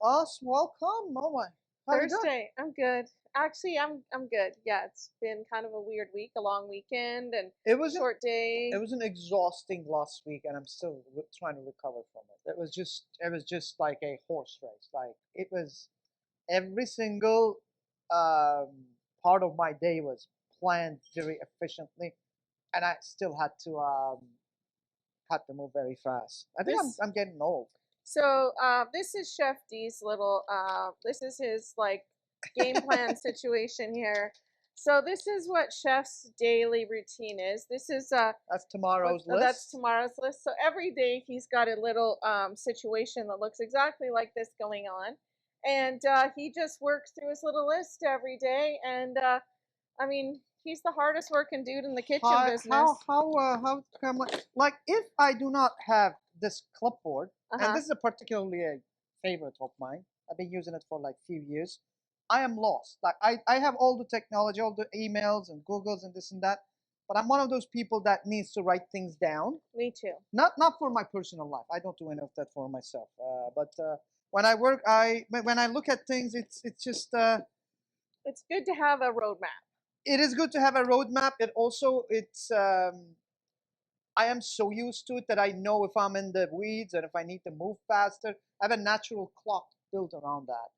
Us, welcome. Oh my, how you doing? Thursday. I'm good. Actually, I'm good. Yeah, it's been kind of a weird week, a long weekend and It was an short it day. was an exhausting last week, and I'm still trying to recover from it. It was just like a horse race. Like it was every single um, part of my day was planned very efficiently, and I still had to move very fast. I think This I'm getting old. this is Chef D's little this is his like game plan situation here. So this is what Chef's daily routine is. This is That's what tomorrow's that's list. tomorrow's list. So every day he's got a little situation that looks exactly like this going on. And he just works through his little list every day. And I mean, he's the hardest working dude in the kitchen business. How come like if I do not have this clipboard, Uh and huh. this is a particularly a favorite of mine. I've been using it for like few years. I am lost. Like I have all the technology, all the emails and Googles and this and that, but I'm one of those people that needs to write things down. Me too. Not for my personal life. I don't do any of that for myself. But when I work, when I look at things, it's just It's good to have a roadmap. it is good to have a roadmap. It also it's I am so used to it that I know if I'm in the weeds and if I need to move faster. I have a natural clock built around that,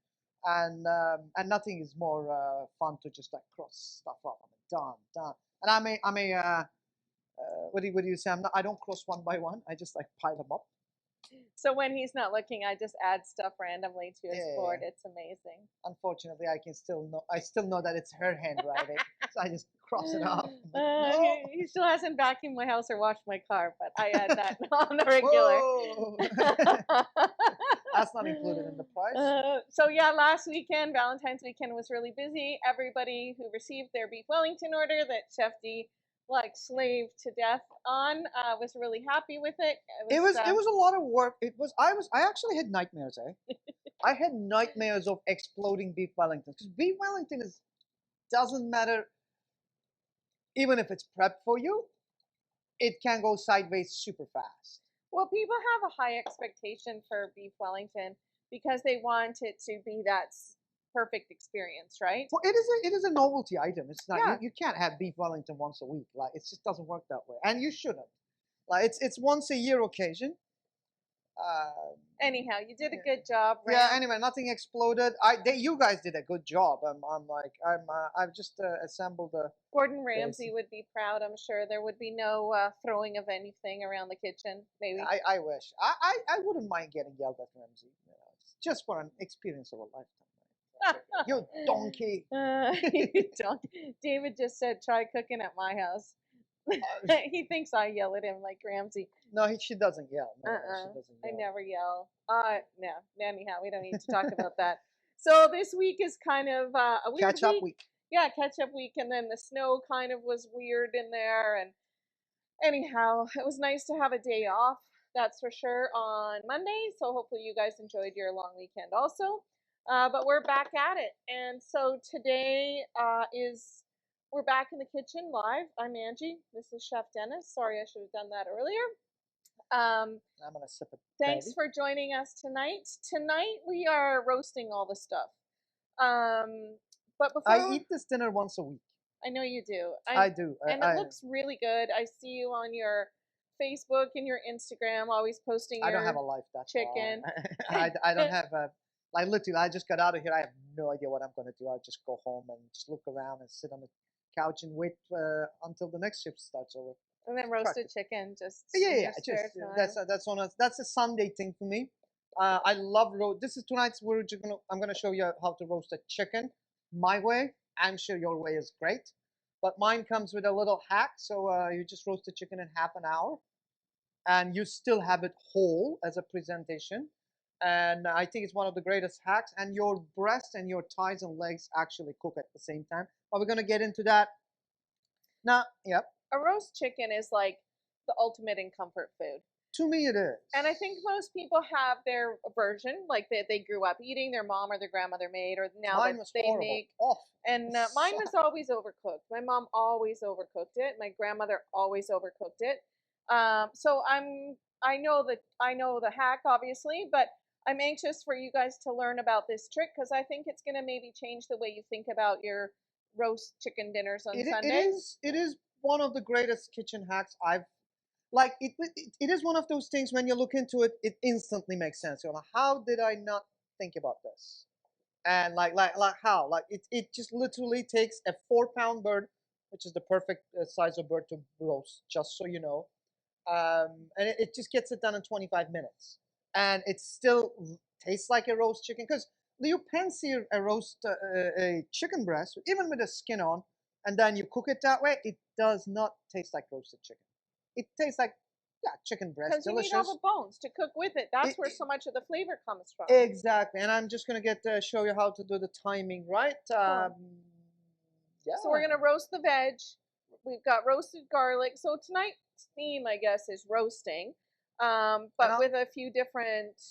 and nothing is more fun to just like cross stuff up. I'm done. And what do you say? I don't cross one by one. I just like pile them up. So when he's not looking, I just add stuff randomly to his board. Yeah. It's amazing. Unfortunately, I still know that it's her handwriting, so I just cross it off. No. He still hasn't vacuumed my house or washed my car, but I add that on the regular. Whoa. That's not included in the price. So yeah, last weekend, Valentine's weekend was really busy. Everybody who received their beef Wellington order that Chef D like slaved to death on was really happy with it. It was a lot of work. I actually had nightmares, eh? I had nightmares of exploding beef Wellington because beef Wellington is doesn't matter even if it's prepped for you, it can go sideways super fast. Well, people have a high expectation for beef Wellington because they want it to be that perfect experience, right? Well, it is a novelty item. It's not Yeah. you can't have beef Wellington once a week. Like it just doesn't work that way, and you shouldn't. Like it's once a year occasion. Uh, Anyhow, you did a yeah. good job, Yeah. Ram. Anyway, nothing exploded. You guys did a good job. I've just assembled a Gordon base. Ramsay would be proud, I'm sure. There would be no throwing of anything around the kitchen, maybe. I wish I wouldn't mind getting yelled at Ramsey. You know, it's just for an experience of a lifetime. Right? You donkey. You don't. David just said, try cooking at my house. He thinks I yell at him like Ramsay. No, she doesn't yell. No, she Uh-uh. doesn't I yell. never yell. No. Anyhow, we don't need to talk about that. So this week is kind of a weird Catch up week. week. Yeah, catch up week, and then the snow kind of was weird in there. And anyhow, it was nice to have a day off. That's for sure on Monday. So hopefully you guys enjoyed your long weekend also. But we're back at it, and so today is we're back in the kitchen live. I'm Angie. This is Chef Deniz. Sorry, I should have done that earlier. I'm gonna sip it. Thanks for joining us tonight. Tonight we are roasting all the stuff. But I before eat this dinner once a week. I know you do, I do. and it looks really good. I see you on your Facebook and your Instagram, always posting I don't have your a life. That's chicken. why. I don't have a. Like literally, I just got out of here. I have no idea what I'm gonna do. I'll just go home and just look around and sit on the couch and wait until the next shift starts over. And then roasted chicken, just Yeah, in yeah. your spare time. That's a Sunday thing for me. I love roast. This is tonight's. I'm gonna show you how to roast a chicken my way. I'm sure your way is great, but mine comes with a little hack. So you just roast the chicken in half an hour, and you still have it whole as a presentation. And I think it's one of the greatest hacks. And your breast and your thighs and legs actually cook at the same time. But we're gonna get into that now. Yep. A roast chicken is like the ultimate in comfort food. To me, it is. And I think most people have their version, like they grew up eating, their mom or their grandmother made, or now Mine that was they horrible. make. Awful. And mine was always overcooked. My mom always overcooked it. My grandmother always overcooked it. So I know the hack obviously, but I'm anxious for you guys to learn about this trick because I think it's going to maybe change the way you think about your roast chicken dinners on Sundays. It is one of the greatest kitchen hacks I've like. It is one of those things when you look into it, it instantly makes sense. You're like, how did I not think about this? And like how it just literally takes a 4 pound bird, which is the perfect size of bird to roast, just so you know. And it just gets it done in 25 minutes, and it still tastes like a roast chicken because you pan-sear a roast a chicken breast even with the skin on, and then you cook it that way. It does not taste like roasted chicken. It tastes like, yeah, chicken breast, Because you need all delicious. the bones to cook with it. That's where It, so much of the flavor comes from. exactly, and I'm just gonna get show you how to do the timing right. Cool. Yeah. So we're gonna roast the veg. We've got roasted garlic. So tonight's theme, I guess, is roasting, but with a few different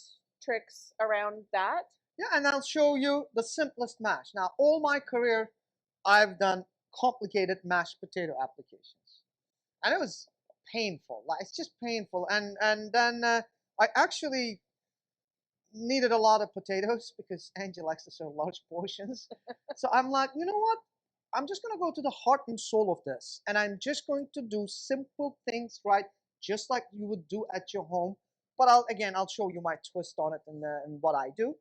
tricks around that. Yeah, and I'll show you the simplest mash. Now, all my career, I've done complicated mashed potato applications, and it was painful. Like it's just painful. And then I actually needed a lot of potatoes because Angie likes to serve large portions. So I'm like, you know what? I'm just gonna go to the heart and soul of this, and I'm just going to do simple things right, just like you would do at your home. But I'll show you my twist on it and what I do.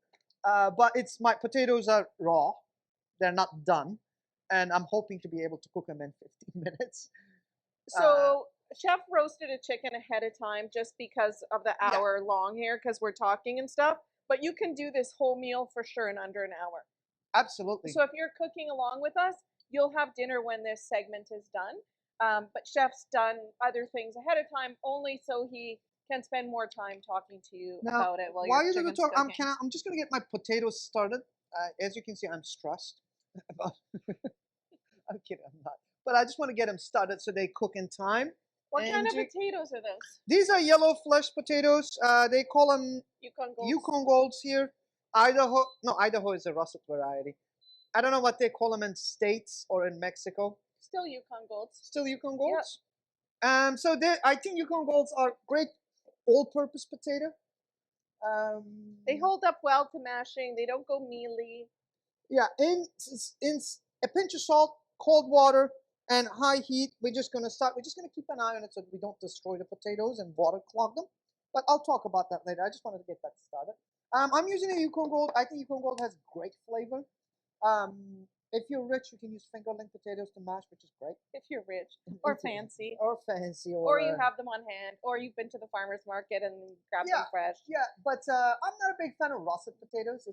But it's my potatoes are raw; they're not done, and I'm hoping to be able to cook them in 15 minutes. So Chef roasted a chicken ahead of time just because of the Yeah, hour long here, because we're talking and stuff. But you can do this whole meal for sure in under an hour. absolutely. So if you're cooking along with us, you'll have dinner when this segment is done. But Chef's done other things ahead of time only so he can spend more time talking to you Now, about it while your while you do the chicken's talk, cooking. I'm just gonna get my potatoes started. As you can see, I'm stressed about. I'm kidding, I'm not. But I just want to get them started so they cook in time. What kind of Angie, potatoes are those? these are yellow flesh potatoes. They call them Yukon Golds? Yukon Golds here. Idaho, no, Idaho is a russet variety. I don't know what they call them in states or in Mexico. Still Yukon Golds. Still Yukon Golds. So I think Yukon Golds are great all-purpose potato. They hold up well to mashing. They don't go mealy. Yeah, in a pinch of salt, cold water, and high heat. We're just gonna start. We're just gonna keep an eye on it so we don't destroy the potatoes and water clog them. But I'll talk about that later. I just wanted to get that started. I'm using a Yukon Gold. I think Yukon Gold has great flavor. If you're rich, you can use fingerling potatoes to mash, which is great. If you're rich or fancy. Or fancy. Or you have them on hand. Or you've been to the farmer's market and grabbed them fresh. Yeah, but I'm not a big fan of russet potatoes.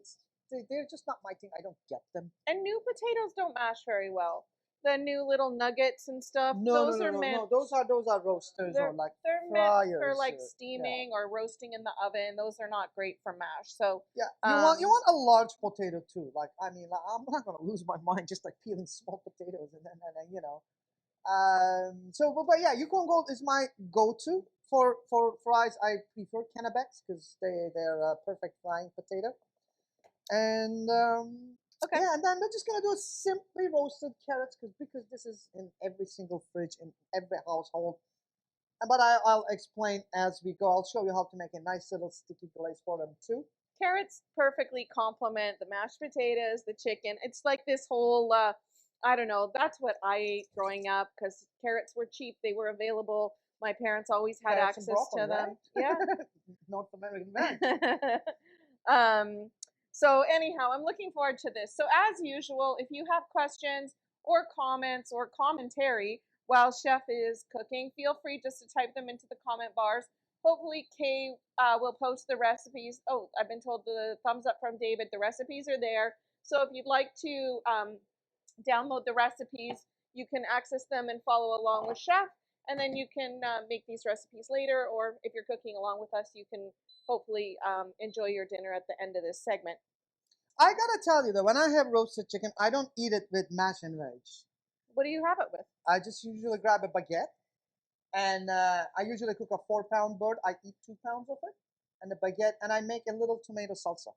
They're just not my thing. I don't get them. And new potatoes don't mash very well. The new little nuggets and stuff. No, those are meant. no. Those are roasters or like they're fryers. meant for like steaming or roasting in the oven. Those are not great for mash. So yeah, you want a large potato too. Like I mean, like, I'm not gonna lose my mind just like peeling small potatoes and then you know. But yeah, Yukon Gold is my go-to for fries. I prefer Kennebecs because they're a perfect frying potato. And okay, yeah, and then we're just gonna do simply roasted carrots because this is in every single fridge in every household. But I'll explain as we go. I'll show you how to make a nice little sticky glaze for them too. Carrots perfectly complement the mashed potatoes, the chicken. It's like this whole. I don't know. That's what I ate growing up because carrots were cheap. They were available. My parents always had Carrots access broccoli, to them. Right? Yeah. North American man. So anyhow, I'm looking forward to this. So as usual, if you have questions or comments or commentary while Chef is cooking, feel free just to type them into the comment bars. Hopefully Kay will post the recipes. Oh, I've been told the thumbs up from David. The recipes are there. So if you'd like to download the recipes, you can access them and follow along with Chef. And then you can make these recipes later, or if you're cooking along with us, you can hopefully enjoy your dinner at the end of this segment. I gotta tell you though, when I have roasted chicken, I don't eat it with mash and veg. What do you have it with? I just usually grab a baguette, and I usually cook a 4 pound bird. I eat 2 pounds of it, and a baguette, and I make a little tomato salsa,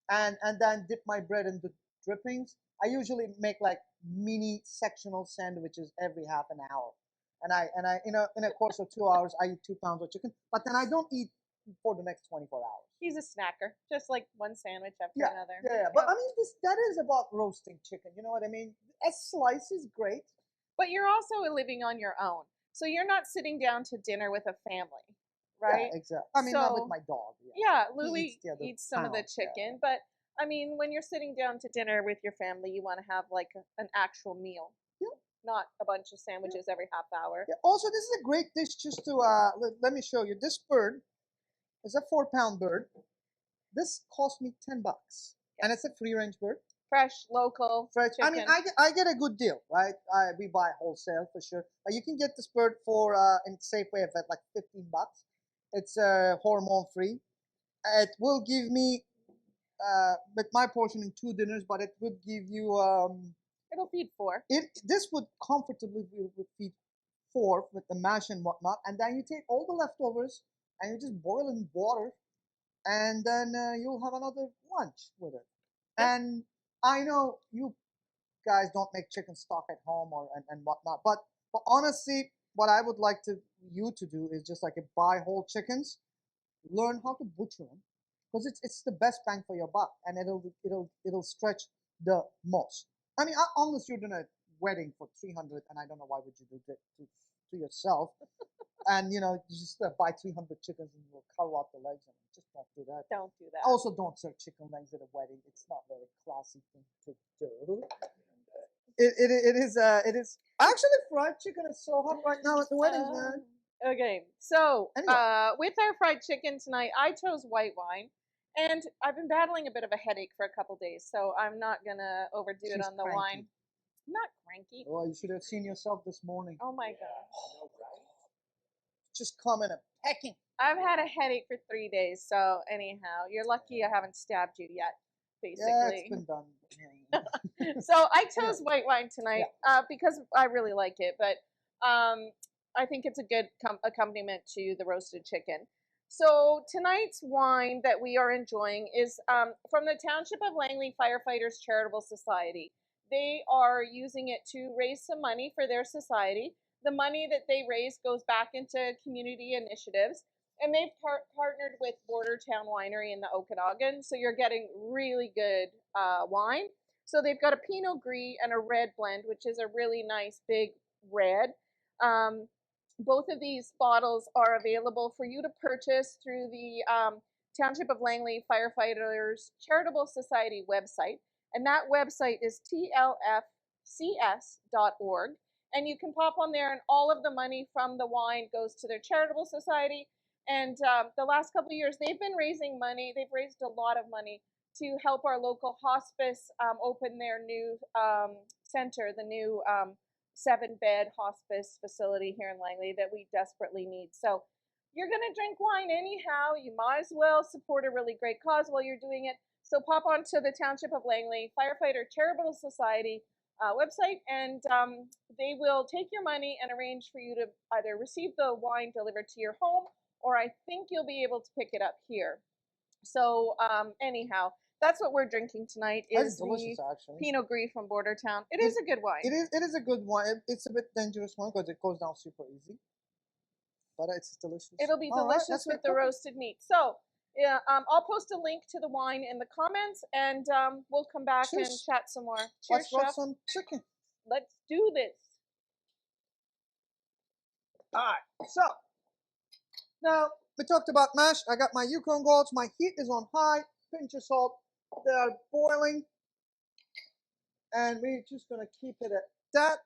and then dip my bread in the drippings. I usually make like mini sectional sandwiches every half an hour, and I in a course of 2 hours I eat 2 pounds of chicken. But then I don't eat for the next 24 hours. He's a snacker, just like one sandwich after Yeah, another. yeah. But I mean, that is about roasting chicken. You know what I mean? A slice is great. But you're also living on your own, so you're not sitting down to dinner with a family, right? Yeah, exactly. I mean, not with So my dog. yeah, He Louis the other eats some of the pound, yeah. chicken, but I mean, when you're sitting down to dinner with your family, you want to have like an actual meal, Yeah. not a bunch of sandwiches every half hour. Yeah. Also, this is a great dish just to let me show you. This bird is a 4-pound bird. This cost me $10, and it's a free-range bird. Fresh, local, Fresh. chicken. I mean, I get a good deal, right? We buy wholesale for sure. You can get this bird for in Safeway at like $15. It's hormone-free. It will give me with my portion in 2 dinners, but it would give you It'll feed 4. this would comfortably would feed 4 with the mash and whatnot, and then you take all the leftovers and you just boil in water, and then you'll have another lunch with it. And I know you guys don't make chicken stock at home or and whatnot, but honestly, what I would like you to do is just like buy whole chickens, learn how to butcher them, because it's the best bang for your buck, and it'll stretch the most. I mean, unless you're doing a wedding for 300, and I don't know why would you do that to yourself, and you just buy 300 chickens and you'll carve out the legs, and just don't do that. Don't do that. Also, don't serve chicken legs at a wedding. It's not very classy thing to do. It is actually fried chicken is so hot right now at the weddings, man. Okay, so Anyway. with our fried chicken tonight, I chose white wine, and I've been battling a bit of a headache for a couple days, so I'm not gonna overdo it She's on the cranky. wine. I'm not cranky. Oh, you should have seen yourself this morning. Oh my god. Just coming and pecking. I've had a headache for 3 days, so anyhow, you're lucky I haven't stabbed you yet, basically. Yeah, it's been done. So I chose white wine tonight because I really like it, but I think it's a good accompaniment to the roasted chicken. So tonight's wine that we are enjoying is from the Township of Langley Firefighters Charitable Society. They are using it to raise some money for their society. The money that they raise goes back into community initiatives, and they've partnered with Bordertown Winery in the Okanagan, so you're getting really good wine. So they've got a Pinot Gris and a red blend, which is a really nice big red. Both of these bottles are available for you to purchase through the Township of Langley Firefighters Charitable Society website. And that website is tlfcs.org. And you can pop on there, and all of the money from the wine goes to their charitable society. And the last couple of years, they've been raising money. They've raised a lot of money to help our local hospice open their new center, the new 7-bed hospice facility here in Langley that we desperately need. So you're going to drink wine anyhow. You might as well support a really great cause while you're doing it. So pop onto the Township of Langley Firefighter Charitable Society website, and they will take your money and arrange for you to either receive the wine delivered to your home, or I think you'll be able to pick it up here. So anyhow, that's what we're drinking tonight. Is delicious, actually. Pinot Gris from Bordertown. It is a good wine. It is a good wine. It's a bit dangerous one because it goes down super easy, but it's delicious. It'll be delicious with the roasted meat. So yeah, I'll post a link to the wine in the comments, and we'll come back and chat some more. Cheers, Let's Chef. roast some chicken. Let's do this. All right. So now we talked about mash. I got my Yukon Golds. My heat is on high. Pinch of salt. They are boiling, and we're just gonna keep it at that.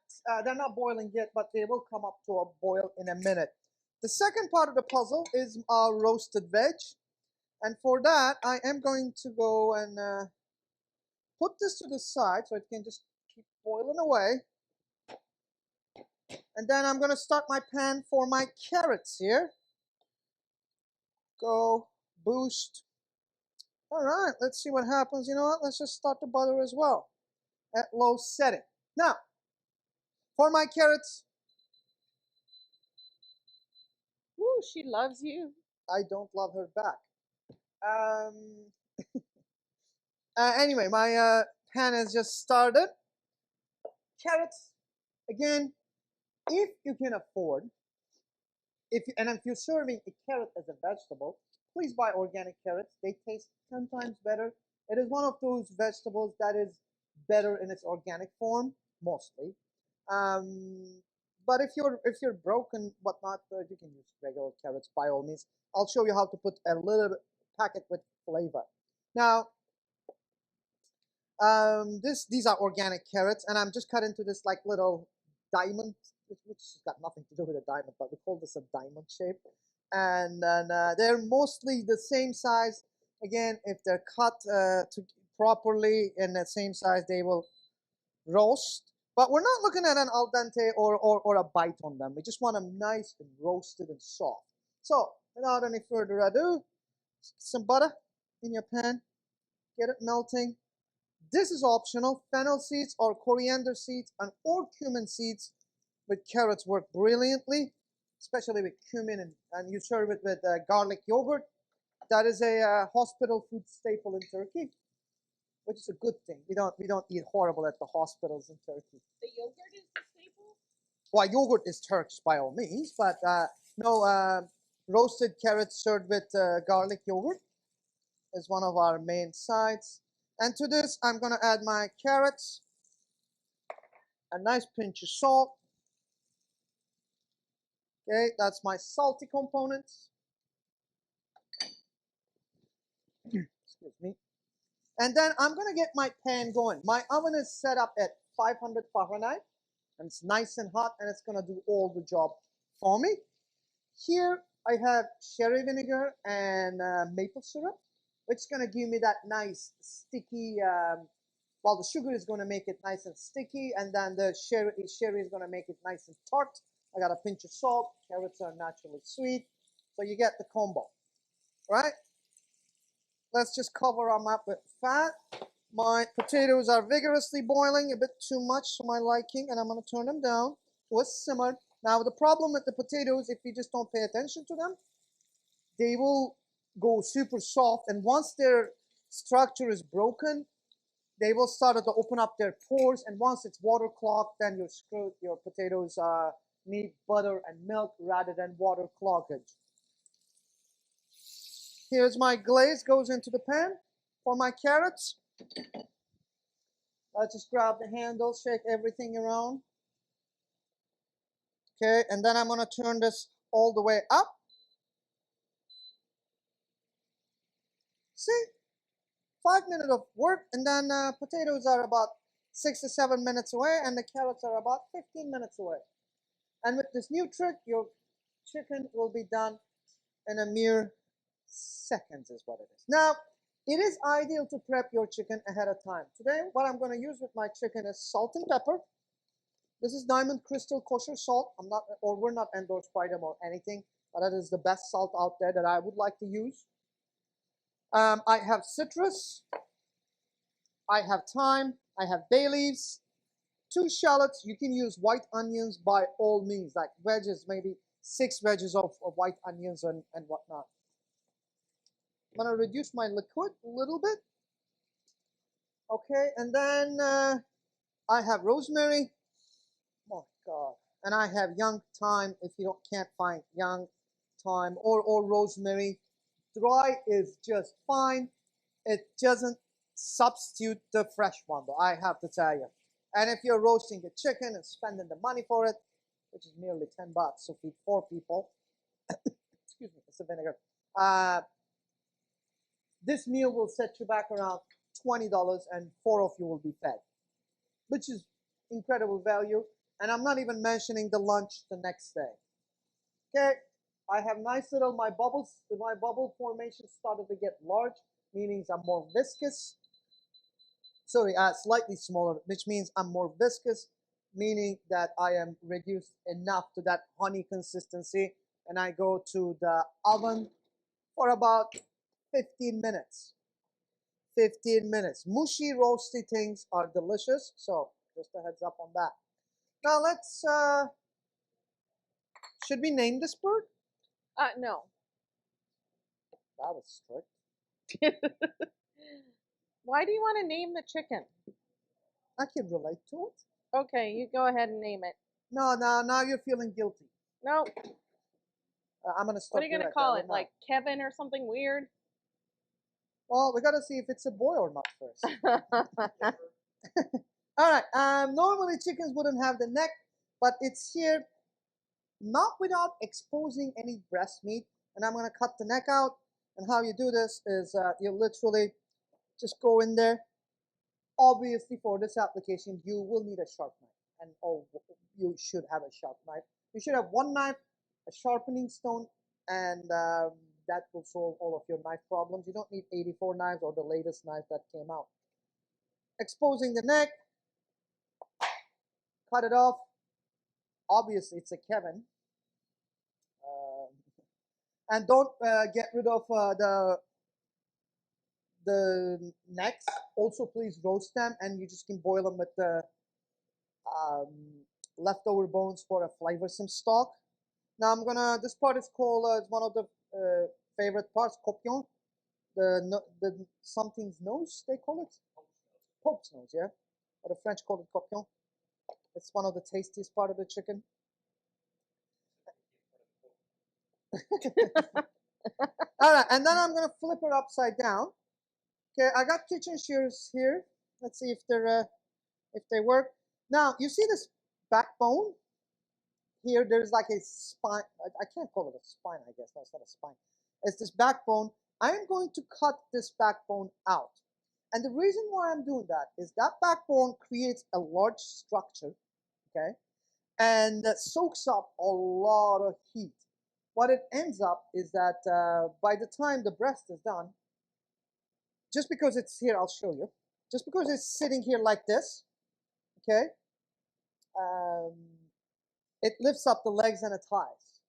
They're not boiling yet, but they will come up to a boil in a minute. The second part of the puzzle is our roasted veg, and for that I am going to go and put this to the side so it can just keep boiling away. And then I'm gonna start my pan for my carrots here. Go boost. All right, let's see what happens. You know what? Let's just start the butter as well at low setting. Now, for my carrots. Woo, she loves you. I don't love her back. Anyway, my pan has just started. Carrots, again, if you can afford, if you're serving a carrot as a vegetable, please buy organic carrots. They taste 10 times better. It is one of those vegetables that is better in its organic form, mostly. Um, but if you're broken whatnot, you can use regular carrots by all means. I'll show you how to put a little packet with flavor. Now, these are organic carrots, and I'm just cut into this like little diamond, which has got nothing to do with a diamond, but we call this a diamond shape. And then they're mostly the same size. Again, if they're cut properly in the same size, they will roast. But we're not looking at an al dente or a bite on them. We just want them nice and roasted and soft. So, without any further ado, some butter in your pan, get it melting. This is optional. Fennel seeds or coriander seeds or cumin seeds with carrots work brilliantly, especially with cumin, and you serve it with garlic yogurt. That is a hospital food staple in Turkey, which is a good thing. We don't eat horrible at the hospitals in Turkey. The yogurt is the staple? Well, yogurt is Turkish by all means, but no, roasted carrots served with garlic yogurt is one of our main sides. And to this, I'm going to add my carrots, a nice pinch of salt. Okay, that's my salty components. Excuse me. And then I'm going to get my pan going. My oven is set up at 500 Fahrenheit, and it's nice and hot, and it's going to do all the job for me. Here, I have sherry vinegar and maple syrup, which is going to give me that nice sticky, well, the sugar is going to make it nice and sticky, and then the sherry is going to make it nice and tart. I got a pinch of salt. Carrots are naturally sweet, so you get the combo, right? Let's just cover them up with fat. My potatoes are vigorously boiling, a bit too much for my liking, and I'm going to turn them down to a simmer. Now, the problem with the potatoes, if you just don't pay attention to them, they will go super soft, and once their structure is broken, they will start to open up their pores, and once it's waterlogged, then you're screwed. Your potatoes need butter and milk rather than water cloggage. Here's my glaze, goes into the pan for my carrots. I'll just grab the handle, shake everything around. Okay, and then I'm going to turn this all the way up. See? 5 minutes of work, and then potatoes are about 6 to 7 minutes away, and the carrots are about 15 minutes away. And with this new trick, your chicken will be done in a mere seconds is what it is. Now, it is ideal to prep your chicken ahead of time. Today, what I'm going to use with my chicken is salt and pepper. This is Diamond Crystal Kosher salt. We're not endorsed by them or anything, but that is the best salt out there that I would like to use. I have citrus, I have thyme, I have bay leaves, 2 shallots. You can use white onions by all means, like wedges, maybe 6 wedges of white onions and whatnot. I'm going to reduce my liquid a little bit. Okay, and then I have rosemary. Oh, God. And I have young thyme if you can't find young thyme or rosemary. Dry is just fine. It doesn't substitute the fresh one, though, I have to tell you. And if you're roasting the chicken and spending the money for it, which is merely $10 to feed 4 people, excuse me, it's the vinegar. This meal will set you back around $20, and 4 of you will be fed, which is incredible value. And I'm not even mentioning the lunch the next day. Okay. I have nice little, my bubble formation started to get large, meaning I'm more viscous. Sorry, slightly smaller, which means I'm more viscous, meaning that I am reduced enough to that honey consistency, and I go to the oven for about 15 minutes. 15 minutes. Mushy, roasty things are delicious, so just a heads up on that. Now let's, should we name this bird? No. That was strict. Why do you want to name the chicken? I can relate to it. Okay, you go ahead and name it. No, now you're feeling guilty. No. I'm gonna What stop are you you gonna right call there, it? right now. Like Kevin or something weird? Well, we gotta see if it's a boy or not first. All right. Normally chickens wouldn't have the neck, but it's here, not without exposing any breast meat. And I'm gonna cut the neck out. And how you do this is you literally just go in there. Obviously, for this application, you will need a sharp knife, and you should have a sharp knife. You should have one knife, a sharpening stone, and that will solve all of your knife problems. You don't need 84 knives or the latest knife that came out. Exposing the neck, cut it off. Obviously, it's a Kevin. And don't get rid of the necks. Also, please roast them, and you just can boil them with the um, leftover bones for a flavorsome stock. Now I'm gonna. This part is called. It's one of the favorite parts, copion. The something's nose they call it. Pope's nose, yeah. Or the French call it copion. It's one of the tastiest part of the chicken. All right, and then I'm gonna flip it upside down. Okay, I got kitchen shears here. Let's see if they work. Now you see this backbone here. There's like a spine. I can't call it a spine. I guess no, it's not a spine. It's this backbone. I am going to cut this backbone out, and the reason why I'm doing that is that backbone creates a large structure. Okay, and that soaks up a lot of heat. What it ends up is that by the time the breast is done, just because it's here, I'll show you. Just because it's sitting here like this, okay, um, it lifts up the legs and the thighs.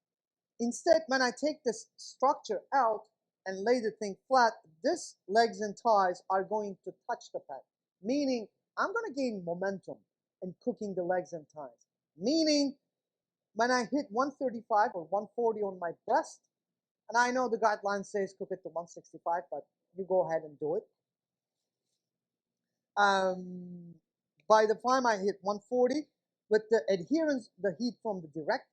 Instead, when I take this structure out and lay the thing flat, this legs and thighs are going to touch the pan, meaning I'm going to gain momentum in cooking the legs and thighs. Meaning, when I hit 135 or 140 on my breast, and I know the guideline says cook it to 165, but you go ahead and do it. By the time I hit 140, with the adherence, the heat from the direct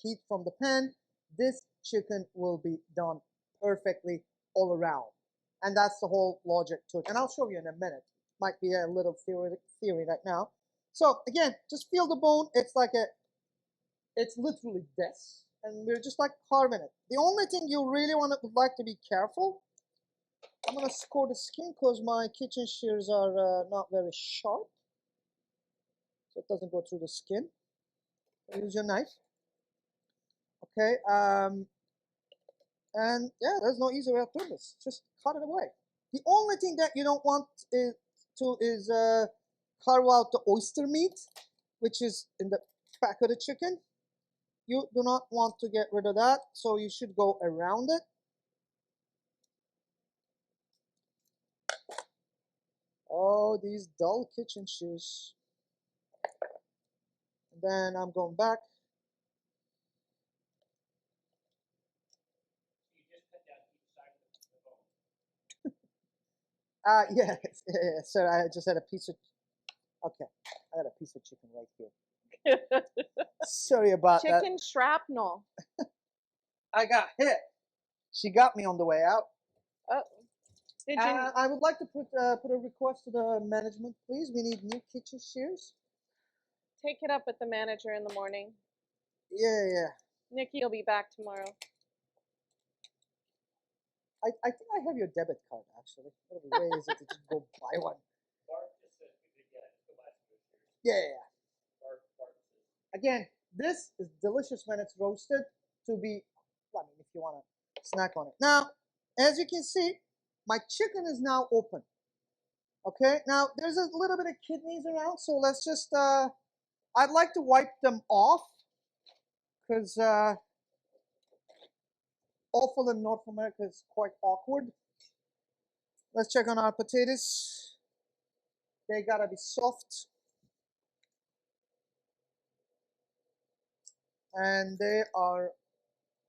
heat from the pan, this chicken will be done perfectly all around. And that's the whole logic to it. And I'll show you in a minute. Might be a little theory right now. So again, just feel the bone. It's literally this. And we're just like carving it. The only thing you really would like to be careful, I'm going to score the skin because my kitchen shears are not very sharp. So it doesn't go through the skin. So use your knife. Okay. And yeah, there's no easy way of doing this. Just cut it away. The only thing that you don't want is carve out the oyster meat, which is in the back of the chicken. You do not want to get rid of that, so you should go around it. Oh, these dull kitchen shears. And then I'm going back. Yeah, yeah, sir, I just had a piece of, okay, I got a piece of chicken right here. Sorry about that. Chicken shrapnel. I got hit. She got me on the way out. Oh, did you? I would like to put a request to the management, please. We need new kitchen shears. Take it up with the manager in the morning. Yeah. Nikki will be back tomorrow. I think I have your debit card, actually. What a way is it to just go buy one? Yeah. Again, this is delicious when it's roasted to be, I mean, if you want to snack on it. Now, as you can see, my chicken is now open. Okay, now there's a little bit of kidneys around, so let's just, I'd like to wipe them off because offal in North America is quite awkward. Let's check on our potatoes. They gotta be soft. And they are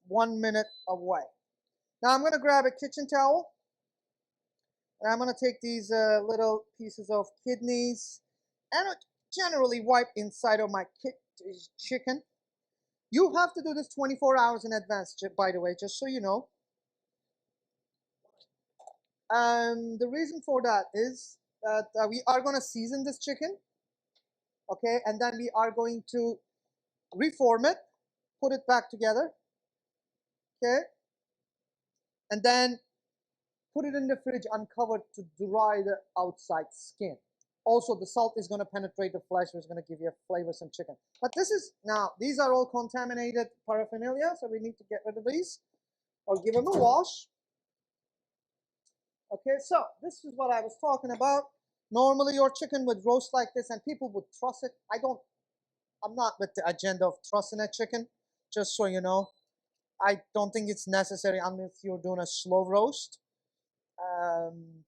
1 minute away. Now I'm gonna grab a kitchen towel. And I'm gonna take these little pieces of kidneys and generally wipe inside of my chicken. You have to do this 24 hours in advance, by the way, just so you know. The reason for that is that we are going to season this chicken, okay, and then we are going to reform it, put it back together, okay, and then put it in the fridge uncovered to dry the outside skin. Also, the salt is going to penetrate the flesh, which is going to give you a flavoursome chicken. But this is, now, these are all contaminated paraphernalia, so we need to get rid of these or give them a wash. Okay, so this is what I was talking about. Normally, your chicken would roast like this, and people would truss it. I'm not with the agenda of trussing a chicken, just so you know. I don't think it's necessary unless you're doing a slow roast.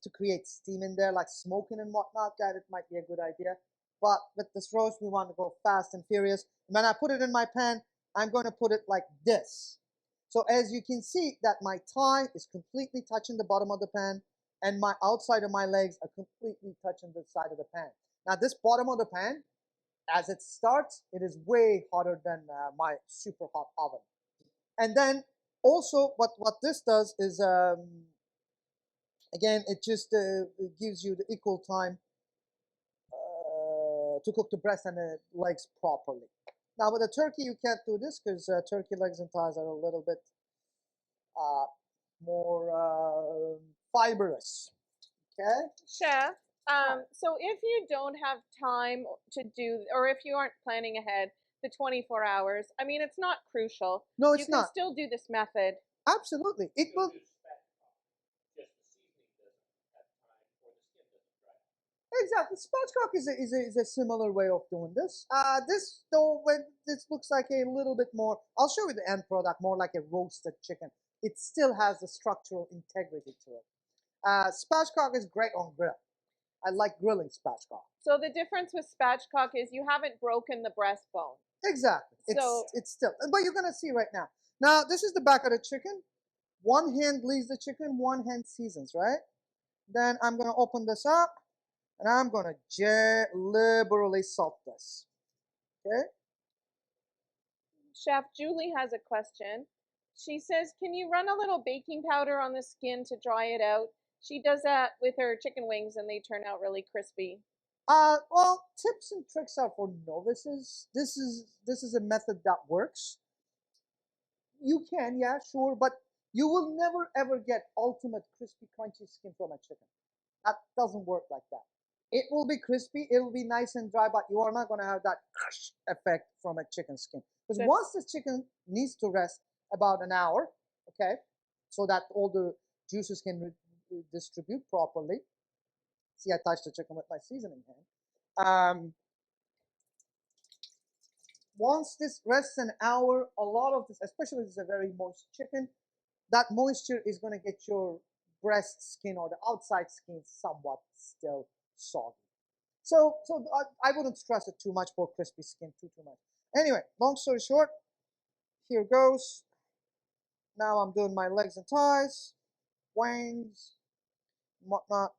To create steam in there, like smoking and whatnot, that it might be a good idea. But with this roast, we want to go fast and furious. When I put it in my pan, I'm going to put it like this. So as you can see that my thigh is completely touching the bottom of the pan, and my outside of my legs are completely touching the side of the pan. Now this bottom of the pan, as it starts, it is way hotter than my super hot oven. And then also what this does is, again, it just it gives you the equal time to cook the breast and the legs properly. Now with a turkey, you can't do this because turkey legs and thighs are a little bit more fibrous. Okay. Chef, so if you don't have time to do, or if you aren't planning ahead, the 24 hours, I mean, it's not crucial. No, it's you can not. still do this method. Absolutely. It will. Exactly. Spatchcock is a similar way of doing this. This though, when this looks like a little bit more, I'll show you the end product, more like a roasted chicken. It still has the structural integrity to it. Spatchcock is great on grill. I like grilling spatchcock. So the difference with spatchcock is you haven't broken the breastbone. Exactly. It's still, but you're gonna see right now. Now this is the back of the chicken. One hand leaves the chicken, one hand seasons, right? Then I'm gonna open this up, and I'm gonna liberally salt this. Okay. Chef Julie has a question. She says, can you run a little baking powder on the skin to dry it out? She does that with her chicken wings and they turn out really crispy. Well, tips and tricks are for novices. This is a method that works. You can, yeah, sure, but you will never ever get ultimate crispy, crunchy skin from a chicken. That doesn't work like that. It will be crispy, it will be nice and dry, but you are not going to have that effect from a chicken skin. Because once the chicken needs to rest about an hour, okay, so that all the juices can distribute properly. See, I touched the chicken with my seasoning hand. Once this rests an hour, a lot of this, especially if it's a very moist chicken, that moisture is going to get your breast skin or the outside skin somewhat still soggy. So I wouldn't stress it too much for crispy skin too much. Anyway, long story short, here goes. Now I'm doing my legs and thighs, wings, whatnot.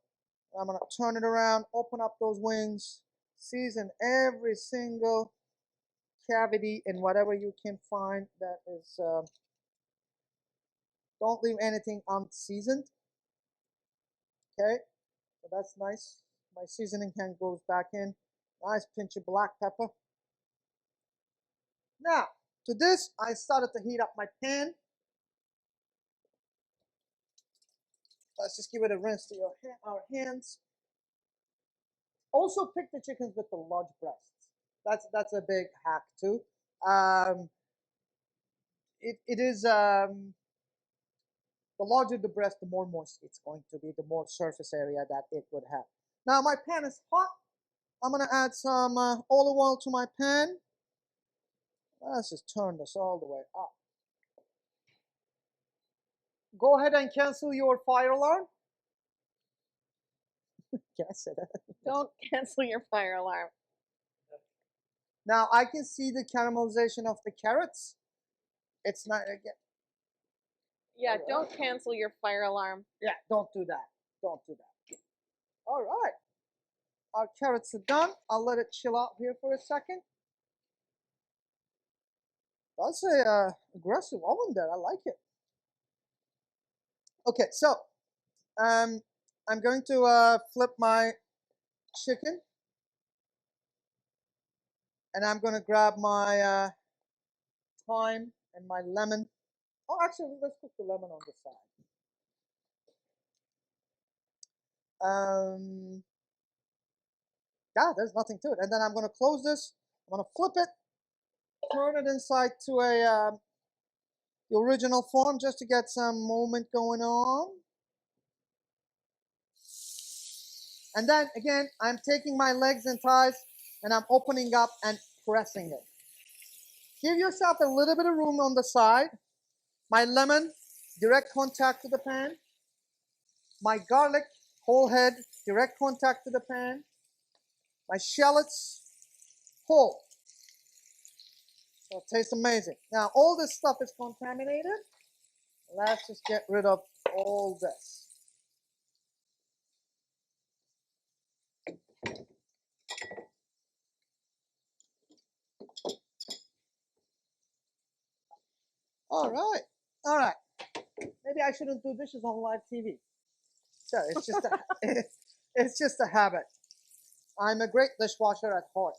I'm gonna turn it around, open up those wings, season every single cavity in whatever you can find that is. Don't leave anything unseasoned. Okay, so that's nice. My seasoning can goes back in. Nice pinch of black pepper. Now, to this, I started to heat up my pan. Let's just give it a rinse to our hands. Also, pick the chickens with the large breasts. That's a big hack too. It is the larger the breast, the more moist it's going to be, the more surface area that it would have. Now my pan is hot. I'm gonna add some olive oil to my pan. Let's just turn this all the way up. Go ahead and cancel your fire alarm. Can I say that? Don't cancel your fire alarm. Now I can see the caramelization of the carrots. It's not again. Yeah, don't cancel your fire alarm. Yeah, don't do that. Don't do that. All right. Our carrots are done. I'll let it chill out here for a second. That's a aggressive oven there. I like it. Okay, so I'm going to flip my chicken, and I'm going to grab my thyme and my lemon. Oh, actually, let's put the lemon on the side. Yeah, there's nothing to it. And then I'm going to close this. I'm going to flip it, turn it inside to the original form just to get some movement going on. And then again, I'm taking my legs and thighs and I'm opening up and pressing it. Give yourself a little bit of room on the side. My lemon, direct contact to the pan. My garlic, whole head, direct contact to the pan. My shallots, whole. So it tastes amazing. Now, all this stuff is contaminated. Let's just get rid of all this. All right. All right. Maybe I shouldn't do dishes on live TV. So it's just it's just a habit. I'm a great dishwasher at heart.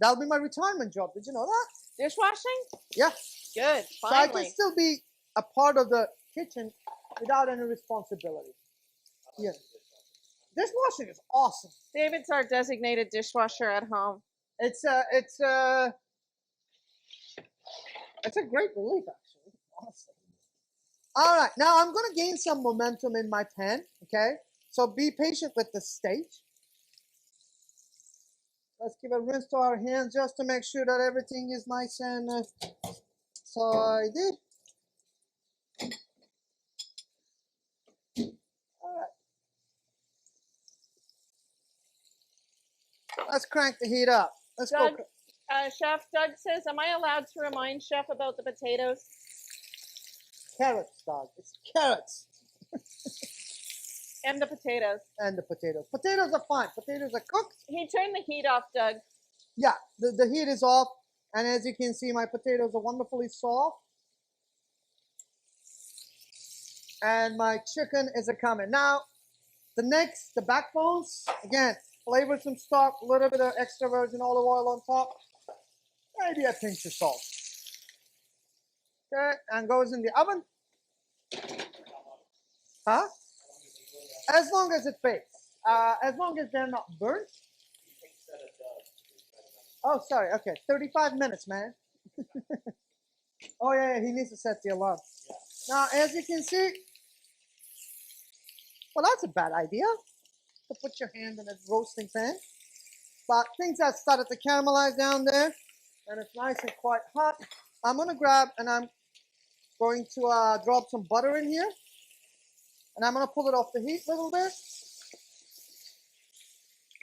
That'll be my retirement job. Did you know that? Dishwashing? Yeah. Good. So I can Finally. still be a part of the kitchen without any responsibility. Yeah. Dishwashing is awesome. David's our designated dishwasher at home. It's a great relief, actually. Honestly. All right, now I'm going to gain some momentum in my pan. Okay, so be patient with the stage. Let's give a rinse to our hands just to make sure that everything is nice and tidy. All right. Let's crank the heat up. Let's Doug, go. Chef Doug says, am I allowed to remind Chef about the potatoes? Carrots, dog. It's carrots. And the potatoes. And the potatoes. Potatoes are fine. Potatoes are cooked. He turned the heat off, Doug. Yeah, the heat is off. And as you can see, my potatoes are wonderfully soft. And my chicken is a-coming. Now, the backbones, again, flavor some stock, a little bit of extra virgin olive oil on top. Maybe a pinch of salt. Okay, and goes in the oven. Huh? As long as it bakes. As long as they're not burnt. Oh, sorry. Okay, 35 minutes, man. Oh, yeah, he needs to set the alarm. Now, as you can see, well, that's a bad idea to put your hand in a roasting pan. But things have started to caramelize down there, and it's nice and quite hot. I'm going to grab and I'm going to drop some butter in here. And I'm going to pull it off the heat a little bit.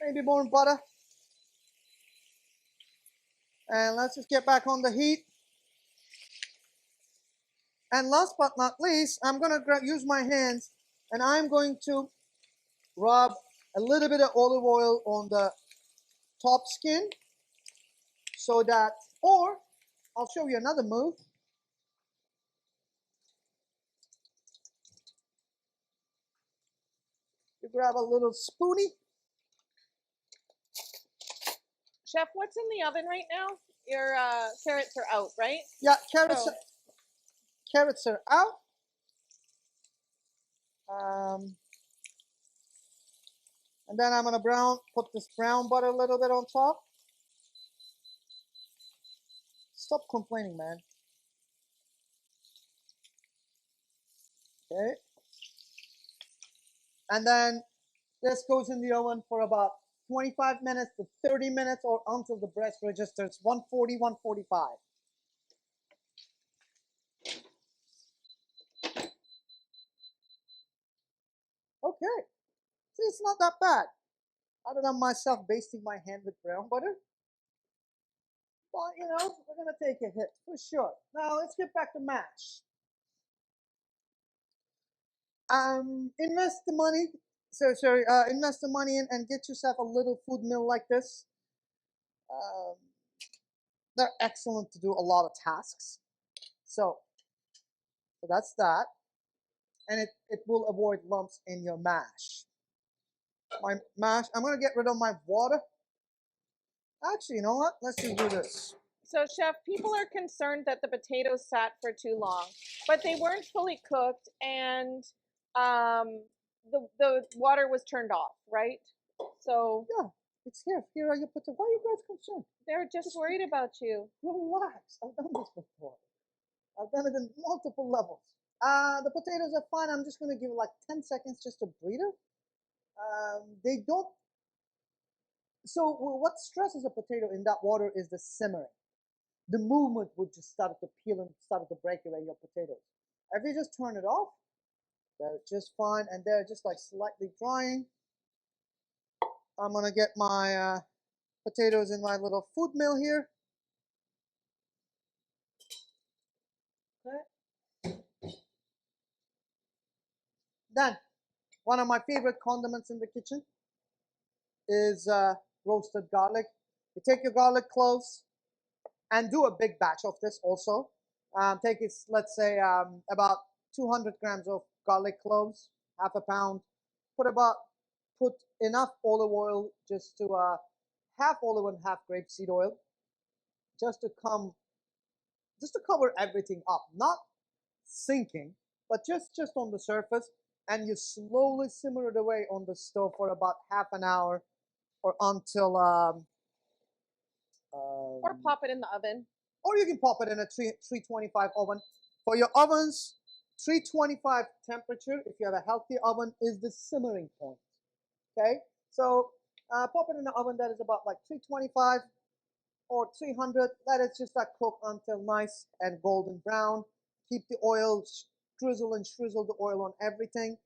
Maybe more butter. And let's just get back on the heat. And last but not least, I'm going to use my hands and I'm going to rub a little bit of olive oil on the top skin so that, or I'll show you another move. You grab a little spoonie. Chef, what's in the oven right now? Your carrots are out, right? Yeah, carrots, So, carrots are out. And then I'm going to put this brown butter a little bit on top. Stop complaining, man. Okay. And then this goes in the oven for about 25 minutes to 30 minutes or until the breast registers 140, 145. Okay. See, it's not that bad. Other than myself basting my hand with brown butter. But, you know, we're going to take a hit for sure. Now, let's get back to mash. Invest the money. Invest the money in and get yourself a little food mill like this. Um, they're excellent to do a lot of tasks. So that's that. And it will avoid lumps in your mash. My mash, I'm gonna get rid of my water. Actually, you know what? Let's just do this. So, Chef, people are concerned that the potatoes sat for too long, but they weren't fully cooked, and the water was turned off, right? So Yeah, it's here. Here are your potatoes. Why are you guys concerned? they're just worried about you. Relax. I've done this before. I've done it in multiple levels. The potatoes are fine. I'm just gonna give it like 10 seconds just to breathe. They don't. So what stresses a potato in that water is the simmering. The movement would just start to peel and start to break away your potatoes. If you just turn it off, they're just fine, and they're just like slightly drying. I'm gonna get my potatoes in my little food mill here. Okay. Then, one of my favorite condiments in the kitchen is roasted garlic. You take your garlic cloves and do a big batch of this also. Take it, let's say, about 200 grams of garlic cloves, half a pound. Put enough olive oil, just to half olive and half grapeseed oil, just to cover everything up, not sinking, but just on the surface. And you slowly simmer it away on the stove for about half an hour, or until Or pop it in the oven. or you can pop it in a 325 oven. For your ovens, 325 temperature, if you have a healthy oven, is the simmering point. Okay, so pop it in the oven that is about like 325 or 300. Let it just like cook until nice and golden brown. Keep the oil, drizzle and shrizzle the oil on everything.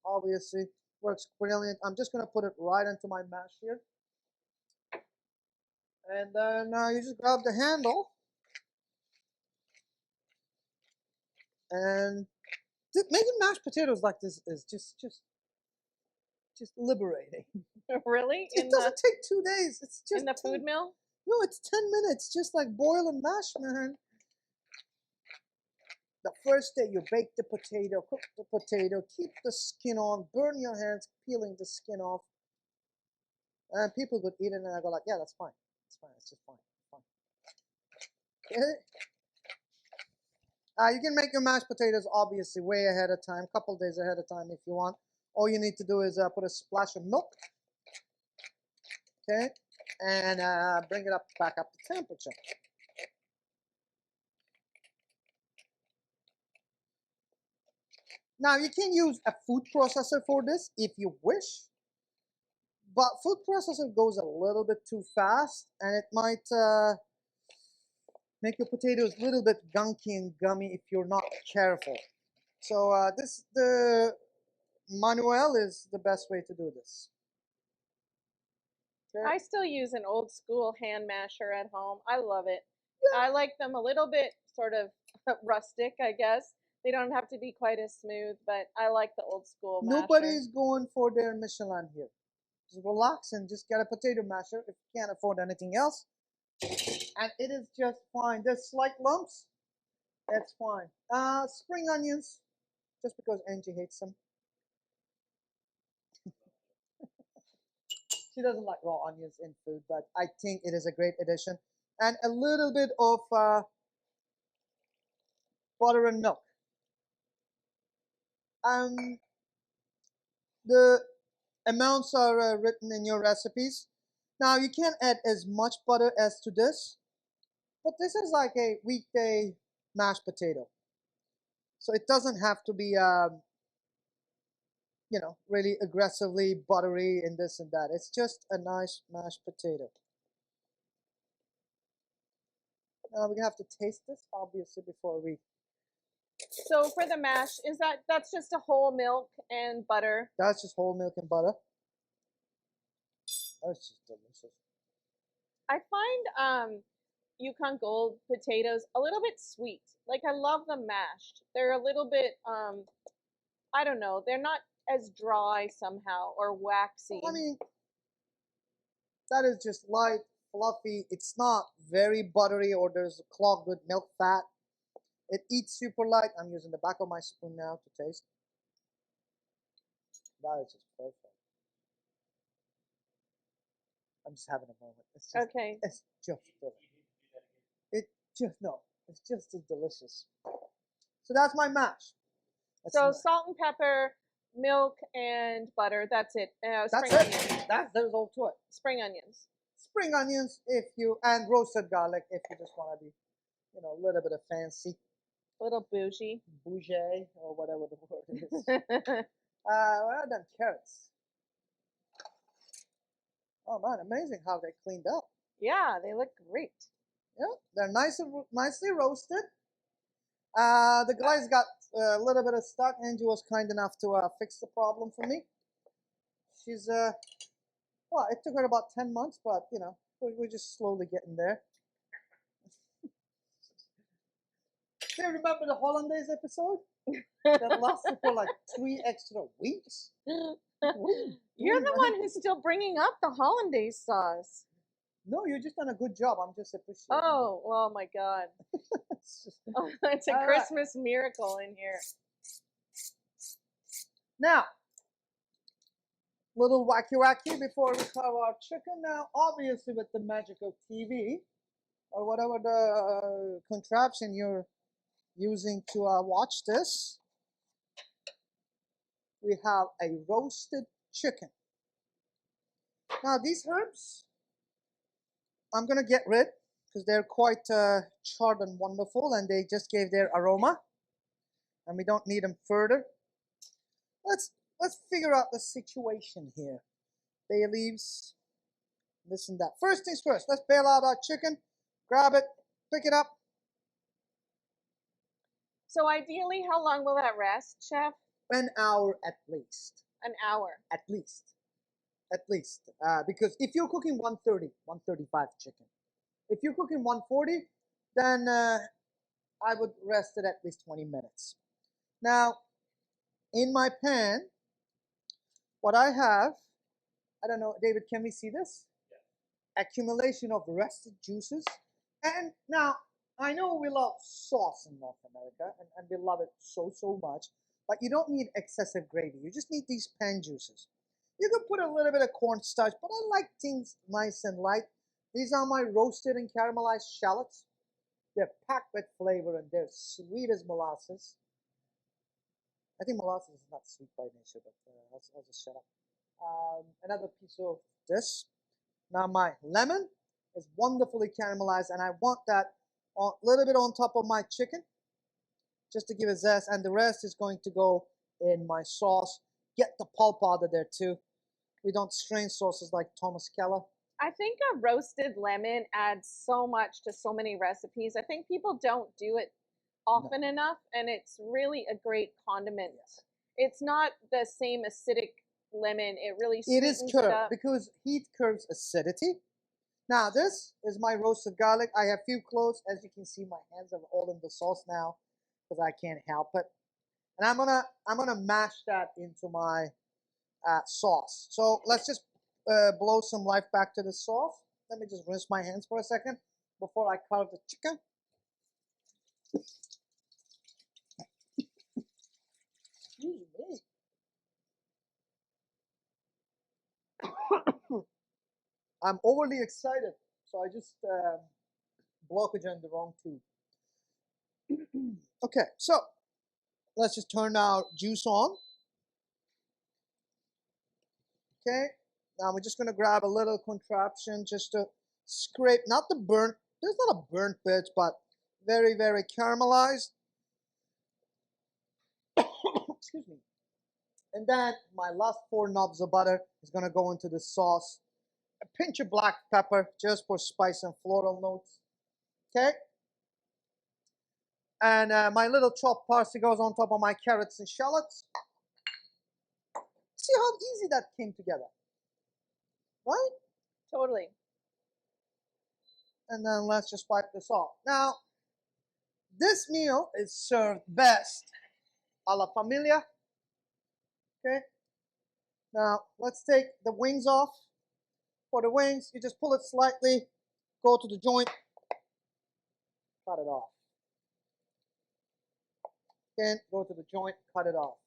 Obviously, works brilliant. I'm just gonna put it right into my mash here, and then you just grab the handle, and making mashed potatoes like this is just liberating. Really? It doesn't take 2 days. It's just in the food mill? No, it's 10 minutes. Just like boil and mash, man. The first day you bake the potato, cook the potato, keep the skin on, burn your hands peeling the skin off, and people would eat it and I go like, yeah, that's fine. It's fine. It's just fine. Fine. Okay? You can make your mashed potatoes obviously way ahead of time, couple days ahead of time if you want. All you need to do is put a splash of milk, okay, and bring it back up to temperature. Now you can use a food processor for this if you wish, but food processor goes a little bit too fast, and it might make your potatoes a little bit gunky and gummy if you're not careful. So the manual is the best way to do this. Okay. I still use an old school hand masher at home. I love it. Yeah. I like them a little bit sort of rustic, I guess. They don't have to be quite as smooth, but I like the old school masher. Nobody's going for their Michelin here. Just relax and just get a potato masher if you can't afford anything else. And it is just fine. There's slight lumps. That's fine. Spring onions, just because Angie hates them. She doesn't like raw onions in food, but I think it is a great addition. And a little bit of butter and milk. The amounts are written in your recipes. Now you can add as much butter as to this, but this is like a weekday mashed potato, so it doesn't have to be really aggressively buttery and this and that. It's just a nice mashed potato. Now we have to taste this obviously before we. So for the mash, that's just a whole milk and butter? That's just whole milk and butter. That's just delicious. I find Yukon Gold potatoes a little bit sweet. Like I love them mashed. They're a little bit I don't know, they're not as dry somehow or waxy. I mean, that is just light, fluffy. It's not very buttery or there's clogged with milk fat. It eats super light. I'm using the back of my spoon now to taste. That is just perfect. I'm just having a moment. It's just, Okay. it's just, it just, no, it's just as delicious. So that's my mash. That's So nice. salt and pepper, milk and butter. That's it. That's Spring it. onions. There's all to it. Spring onions. Spring onions, if you, and roasted garlic, if you just want to be, you know, a little bit of fancy, Little bougie. bougie, or whatever the word is. What are them carrots? Oh man, amazing how they cleaned up. Yeah, they look great. Yeah, they're nicely roasted. The glaze got a little bit of stuck. Angie was kind enough to fix the problem for me. She's well, it took her about 10 months, but you know, we're just slowly getting there. Do you remember the Hollandaise episode that lasted for like 3 extra weeks? You're the one who's still bringing up the hollandaise sauce. No, you're just done a good job. I'm just appreciating. Oh, oh my God. It's just... It's a All right. Christmas miracle in here. Now, little wacky before we carve our chicken. Now, obviously, with the magic of TV or whatever the contraption you're using to watch this, we have a roasted chicken. Now, these herbs, I'm going to get rid because they're quite charred and wonderful, and they just gave their aroma, and we don't need them further. Let's figure out the situation here. Bay leaves, this and that. First things first, let's bail out our chicken, grab it, pick it up. So ideally, how long will that rest, Chef? An hour at least. An hour. At least. Because if you're cooking 130, 135 chicken, if you're cooking 140, then I would rest it at least 20 minutes. Now, in my pan, what I have, I don't know, David, can we see this? Yeah. Accumulation of rested juices. And now, I know we love sauce in North America, and we love it so much, but you don't need excessive gravy. You just need these pan juices. You could put a little bit of cornstarch, but I like things nice and light. These are my roasted and caramelized shallots. They're packed with flavor and they're sweet as molasses. I think molasses is not sweet by nature, but I'll just shut up. Another piece of this. Now my lemon is wonderfully caramelized, and I want that a little bit on top of my chicken, just to give it zest, and the rest is going to go in my sauce. Get the pulp out of there too. We don't strain sauces like Thomas Keller. I think a roasted lemon adds so much to so many recipes. I think people don't do it often enough, and it's really a great condiment. Yes. It's not the same acidic lemon. It really sweetens it is curved up. because heat curves acidity. Now this is my roasted garlic. I have few cloves. As you can see, my hands are all in the sauce now because I can't help it. And I'm gonna mash that into my sauce. So let's just blow some life back to the sauce. Let me just rinse my hands for a second before I carve the chicken. Excuse me. I'm overly excited, so I just blockage on the wrong tube. Okay, so let's just turn our juice on. Okay, now we're just going to grab a little contraption just to scrape, not the burnt, there's not a burnt bit, but very caramelized. Excuse me. And then my last 4 knobs of butter is going to go into the sauce. A pinch of black pepper just for spice and floral notes. Okay. And my little chopped parsley goes on top of my carrots and shallots. See how easy that came together, right? Totally. And then let's just wipe this off. Now, this meal is served best a la familia. Okay. Now, let's take the wings off. For the wings, you just pull it slightly go to the joint, cut it off. Again, go to the joint, cut it off.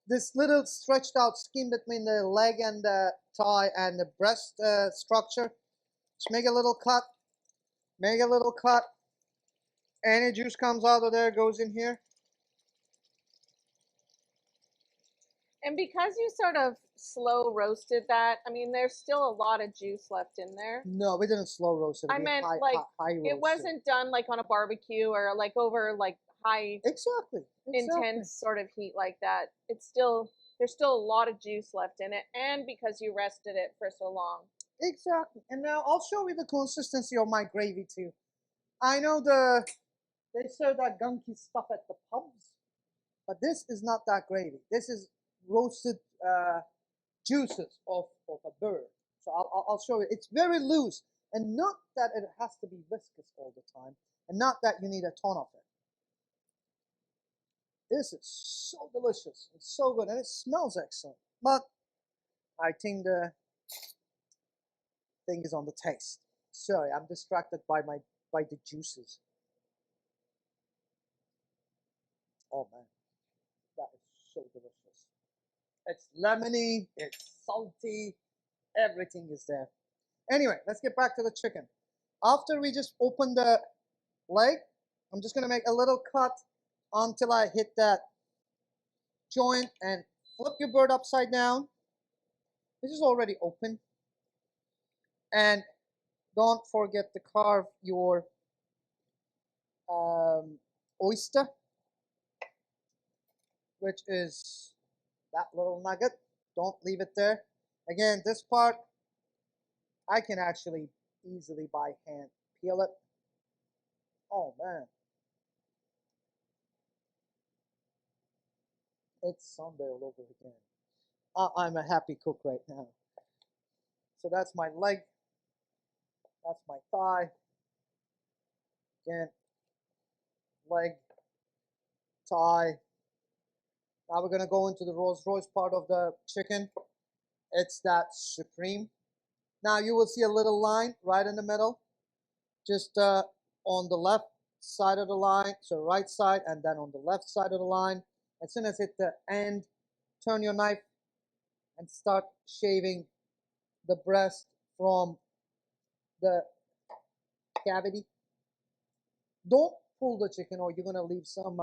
This little stretched out skin between the leg and the thigh and the breast structure, just make a little cut, make a little cut. Any juice comes out of there, goes in here. And because you sort of slow roasted that, I mean, there's still a lot of juice left in there. No, we didn't slow roast it. I meant high, like high it roast wasn't done like on a barbecue or like over like high Exactly. intense sort of heat like that. It's still there's still a lot of juice left in it, and because you rested it for so long. Exactly. And now I'll show you the consistency of my gravy too. I know they serve that gunky stuff at the pubs, but this is not that gravy. This is roasted juices of a bird. So I'll show you. It's very loose, and not that it has to be viscous all the time, and not that you need a ton of it. This is so delicious. It's so good, and it smells excellent. But I think the thing is on the taste. Sorry, I'm distracted by the juices. Oh man, that is so delicious. It's lemony, it's salty, everything is there. Anyway, let's get back to the chicken. After we just open the leg, I'm just gonna make a little cut until I hit that joint and flip your bird upside down. This is already open. And don't forget to carve your oyster, which is that little nugget. Don't leave it there. Again, this part I can actually easily by hand peel it. Oh man, it's Sunday all over again. I'm a happy cook right now. So that's my leg, that's my thigh. Again, leg, thigh. Now we're gonna go into the Rolls Royce part of the chicken. It's that supreme. Now you will see a little line right in the middle, just on the left side of the line, so right side, and then on the left side of the line. As soon as hit the end, turn your knife and start shaving the breast from the cavity. Don't pull the chicken or you're gonna leave some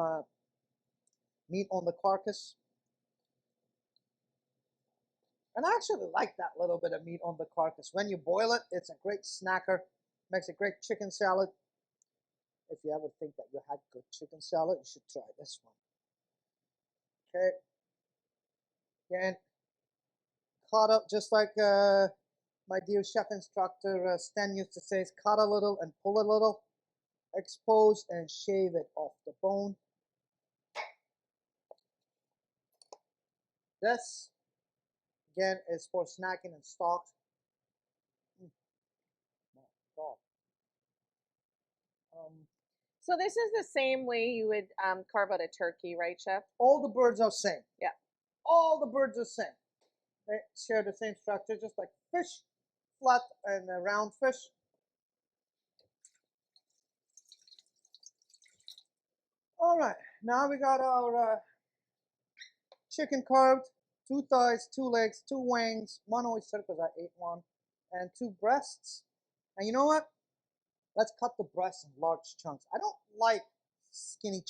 meat on the carcass. And I actually like that little bit of meat on the carcass. When you boil it, it's a great snacker. Makes a great chicken salad. If you ever think that you had good chicken salad, you should try this one. Okay. Again, cut up just like my dear chef instructor Stan used to say, cut a little and pull a little, expose and shave it off the bone. This, again, is for snacking and stalks. So this is the same way you would carve out a turkey, right, Chef? All the birds are same. Yeah. All the birds are same. They share the same structure, just like fish, flat and round fish. All right, now we got our chicken carved, 2 thighs, 2 legs, 2 wings, 1 oyster because I ate one, and 2 breasts. And you know what? Let's cut the breasts in large chunks. I don't like skinny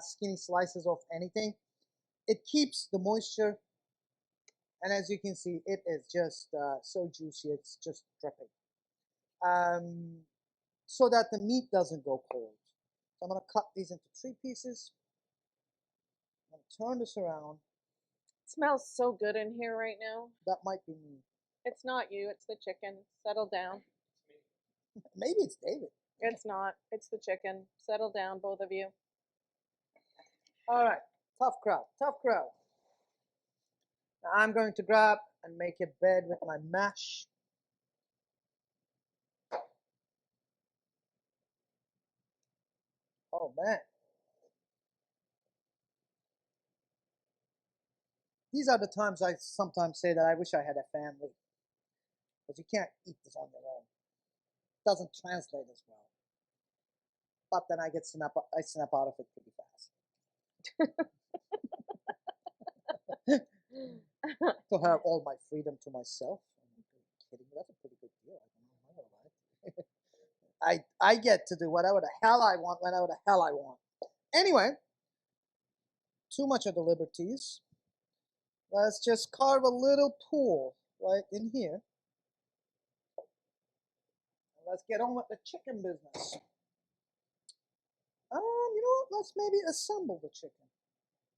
skinny slices of anything. It keeps the moisture, and as you can see, it is just so juicy. It's just dripping. So that the meat doesn't go cold. So I'm going to cut these into 3 pieces. I'm going to turn this around. It smells so good in here right now. That might be me. It's not you, it's the chicken. Settle down. Maybe it's David. It's not. It's the chicken. Settle down, both of you. All right, tough crowd, tough crowd. Now I'm going to grab and make a bed with my mash. Oh man. These are the times I sometimes say that I wish I had a family. Because you can't eat this on your own. doesn't translate as well. But then I snap out of it pretty fast. To have all my freedom to myself. I'm kidding. That's a pretty good deal. I don't know. I get to do whatever the hell I want, whenever the hell I want. Anyway, too much of the liberties. Let's just carve a little pool right in here. Let's get on with the chicken business. You know what? Let's maybe assemble the chicken.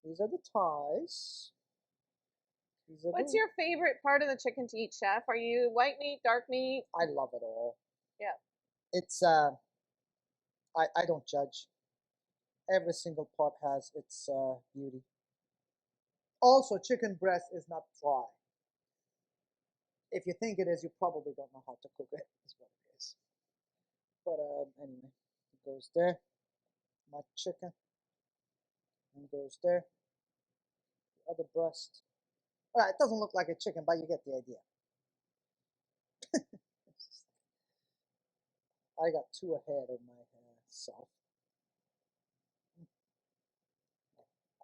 These are the thighs. What's your favorite part of the chicken to eat, Chef? Are you white meat, dark meat? I love it all. Yeah. It's I don't judge. Every single part has its beauty. Also, chicken breast is not dry. If you think it is, you probably don't know how to cook it. Is what it is. But anyway, it goes there. My chicken. And goes there. The other breast. All right, it doesn't look like a chicken, but you get the idea. I got too ahead of myself.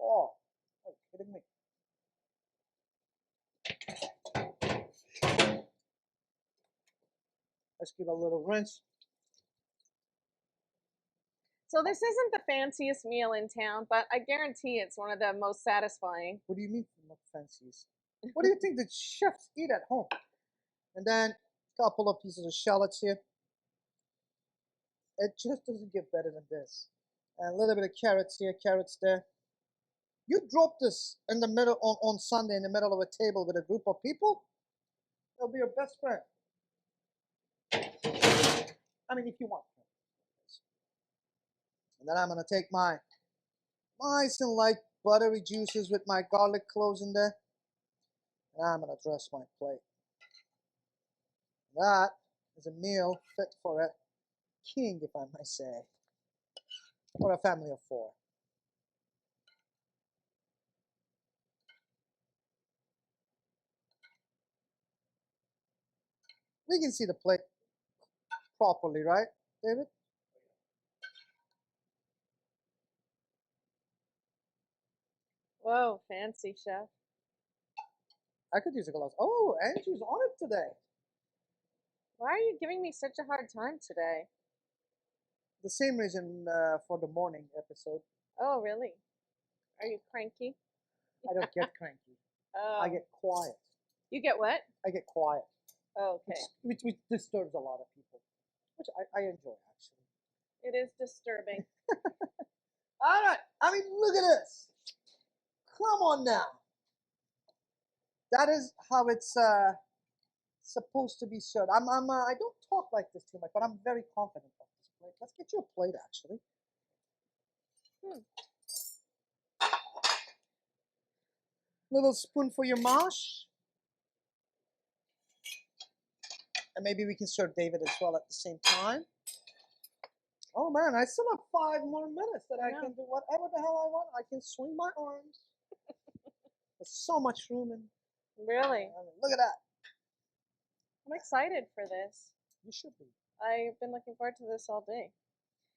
Oh, are you kidding me? Let's give it a little rinse. So this isn't the fanciest meal in town, but I guarantee it's one of the most satisfying. What do you mean not fanciest? What do you think the chefs eat at home? And then a couple of pieces of shallots here. It just doesn't get better than this. And a little bit of carrots here, carrots there. You drop this in the middle on Sunday in the middle of a table with a group of people, they'll be your best friend. I mean, if you want. And then I'm going to take my nice and light buttery juices with my garlic cloves in there. And I'm going to dress my plate. That is a meal fit for a king, if I may say, or a family of 4. We can see the plate properly, right, David? Whoa, fancy, Chef. I could use a glass. Oh, Angie's on it today. Why are you giving me such a hard time today? The same reason for the morning episode. Oh, really? Are you cranky? I don't get cranky. Oh. I get quiet. You get what? I get quiet. Oh, okay. Which disturbs a lot of people, which I enjoy, actually. It is disturbing. All right. I mean, look at this. Come on now. That is how it's supposed to be served. I don't talk like this too much, but I'm very confident of this plate. Let's get you a plate, actually. Little spoon for your mash. And maybe we can serve David as well at the same time. Oh man, I still have 5 more minutes that I can do whatever the hell I want. I can swing my arms. There's so much room in. Really? Look at that. I'm excited for this. You should be. I've been looking forward to this all day.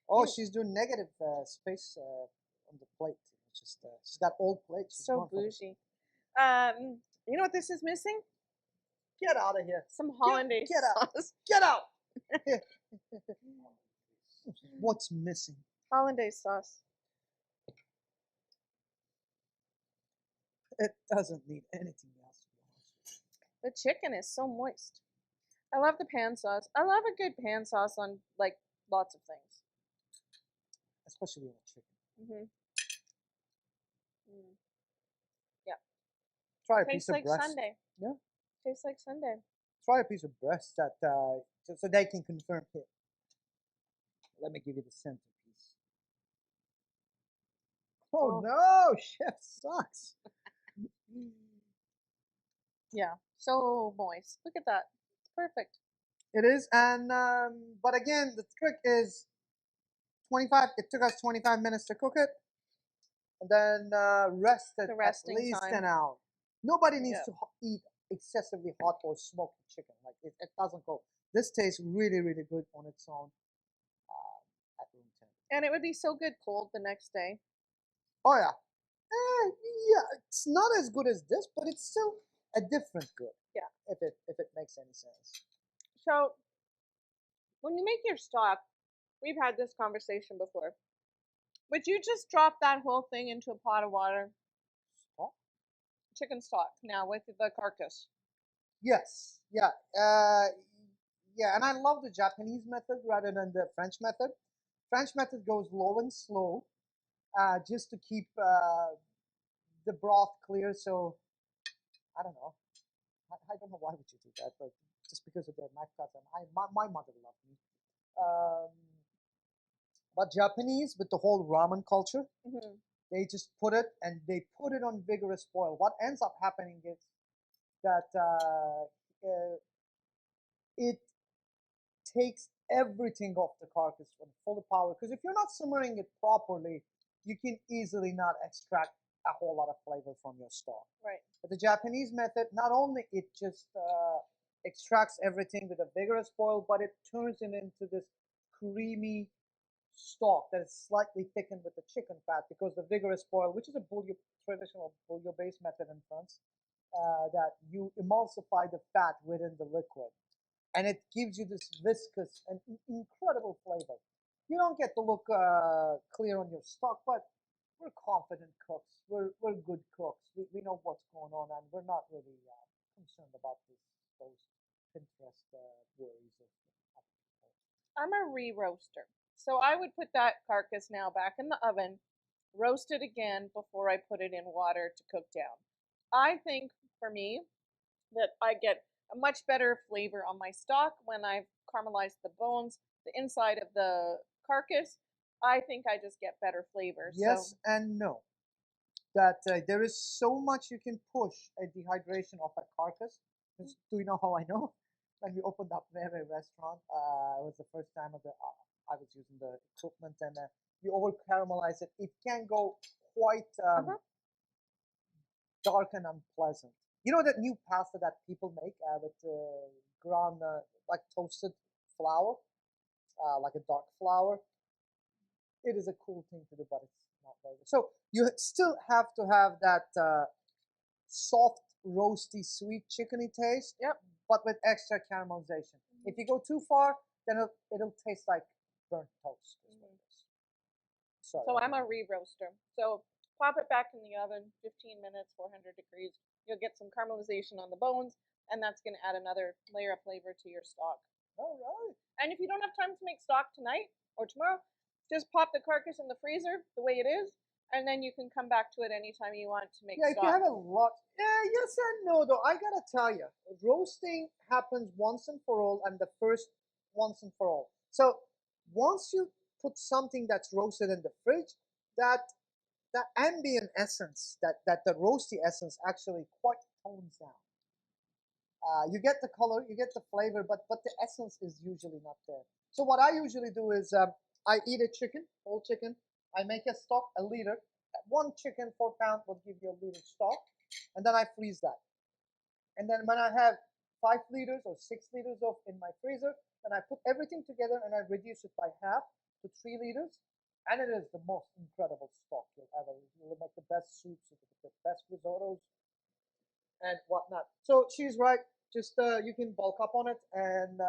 Oh, she's doing negative space on the plate. Just she's got old plates. So bougie. You know what this is missing? Get out of here. Some hollandaise sauce. Get out. What's missing? Hollandaise sauce. It doesn't need anything else. The chicken is so moist. I love the pan sauce. I love a good pan sauce on like lots of things. Especially on chicken. Yeah. Try a Tastes piece of like breast. Sunday. Yeah. Tastes like Sunday. Try a piece of breast that so they can confirm here. Let me give you the centerpiece. Oh no, Chef sucks. Yeah, so moist. Look at that. It's perfect. It is, and but again, the trick is 25. It took us 25 minutes to cook it, and then rested at least an hour. Nobody needs to eat excessively hot or smoky chicken. Like it doesn't go. This tastes really, really good on its own at room temperature. And it would be so good cold the next day. Oh yeah. Yeah, it's not as good as this, but it's still a different good. Yeah. If it makes any sense. So when you make your stock, we've had this conversation before. Would you just drop that whole thing into a pot of water? Stock? Chicken stock now with the carcass. Yes. Yeah. Yeah, and I love the Japanese method rather than the French method. French method goes low and slow, just to keep the broth clear. So I don't know. I don't know why would you do that, but just because of their knife cuts, and my mother loved me. Um, but Japanese with the whole ramen culture, Mm-hmm. they just put it and they put it on vigorous boil. What ends up happening is that it takes everything off the carcass from full power. Because if you're not simmering it properly, you can easily not extract a whole lot of flavor from your stock. Right. But the Japanese method, not only it just extracts everything with a vigorous boil, but it turns it into this creamy stock that is slightly thickened with the chicken fat, because the vigorous boil, which is a traditional bouillon-based method in France, that you emulsify the fat within the liquid, and it gives you this viscous and incredible flavor. You don't get to look clear on your stock, but we're confident cooks. We're good cooks. We know what's going on, and we're not really concerned about those Pinterest worries of other people. I'm a re-roaster. So I would put that carcass now back in the oven, roast it again before I put it in water to cook down. I think for me that I get a much better flavor on my stock when I've caramelized the bones, the inside of the carcass. I think I just get better flavor. Yes So and no. That there is so much you can push a dehydration of a carcass. Do you know how I know? When we opened up Quaale restaurant, it was the first time I was using the equipment, and you over caramelize it. It can go quite dark and unpleasant. You know that new pasta that people make with ground, like toasted flour, like a dark flour. It is a cool thing to do, but it's not very good. So you still have to have that soft, roasty, sweet chickeny taste, yep. but with extra caramelization. If you go too far, then it'll taste like burnt toast. Sorry. So I'm a re-roaster. So pop it back in the oven, 15 minutes, 400 degrees. You'll get some caramelization on the bones, and that's going to add another layer of flavor to your stock. All right. And if you don't have time to make stock tonight or tomorrow, just pop the carcass in the freezer the way it is, and then you can come back to it anytime you want to make Yeah, stock. if you have a lot. Yeah, yes and no, though. I gotta tell you, roasting happens once and for all, and the first once and for all. So once you put something that's roasted in the fridge, that ambient essence, that the roasty essence actually quite tones down. You get the color, you get the flavor, but the essence is usually not there. So what I usually do is I eat a chicken, whole chicken. I make a stock, a liter. One chicken, 4 pound, will give you a liter stock, and then I freeze that. And then when I have 5 liters or 6 liters of in my freezer, then I put everything together and I reduce it by half to 3 liters, and it is the most incredible stock you'll ever. You'll make the best soups, the best risottos, and whatnot. So she's right. Just you can bulk up on it, and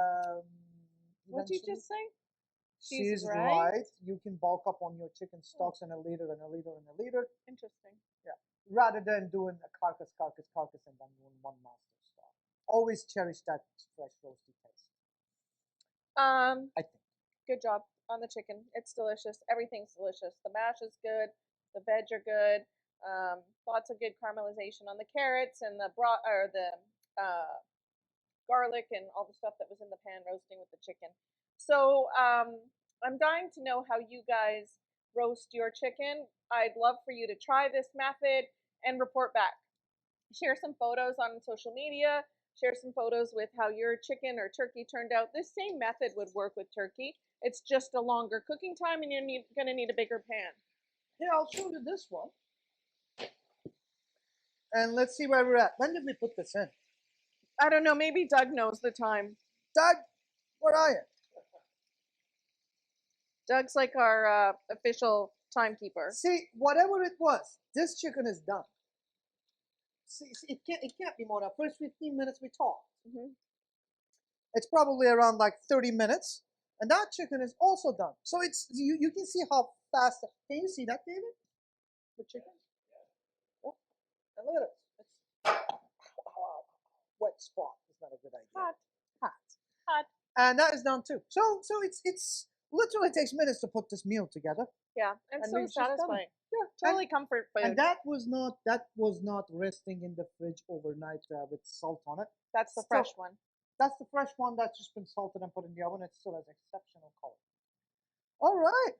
What'd you just say? she's right. You can bulk up on your chicken stocks in a liter and a liter and a liter. Interesting. Yeah. Rather than doing a carcass, and then doing one master stock. Always cherish that fresh roasty taste. I think. Good job on the chicken. It's delicious. Everything's delicious. The mash is good. The veg are good. Lots of good caramelization on the carrots and the garlic and all the stuff that was in the pan roasting with the chicken. So I'm dying to know how you guys roast your chicken. I'd love for you to try this method and report back. Share some photos on social media. Share some photos with how your chicken or turkey turned out. This same method would work with turkey. It's just a longer cooking time, and you're going to need a bigger pan. Here, I'll show you this one. And let's see where we're at. When did we put this in? I don't know. Maybe Doug knows the time. Doug, Where are you? Doug's like our official timekeeper. See, whatever it was, this chicken is done. See, it can't be more than first 15 minutes we talk. Mm-hmm. It's probably around like 30 minutes, and that chicken is also done. So it's you can see how fast. Can you see that, David? The chicken. Oh, and look at it. It's wet spot is not a good idea. Hot. And that is done too. So it's literally takes minutes to put this meal together. Yeah, and so we've just done it. satisfying. Yeah, Totally comfort food. and that was not resting in the fridge overnight with salt on it. That's the Still- fresh one. That's the fresh one that's just been salted and put in the oven. It still has exceptional color. All right.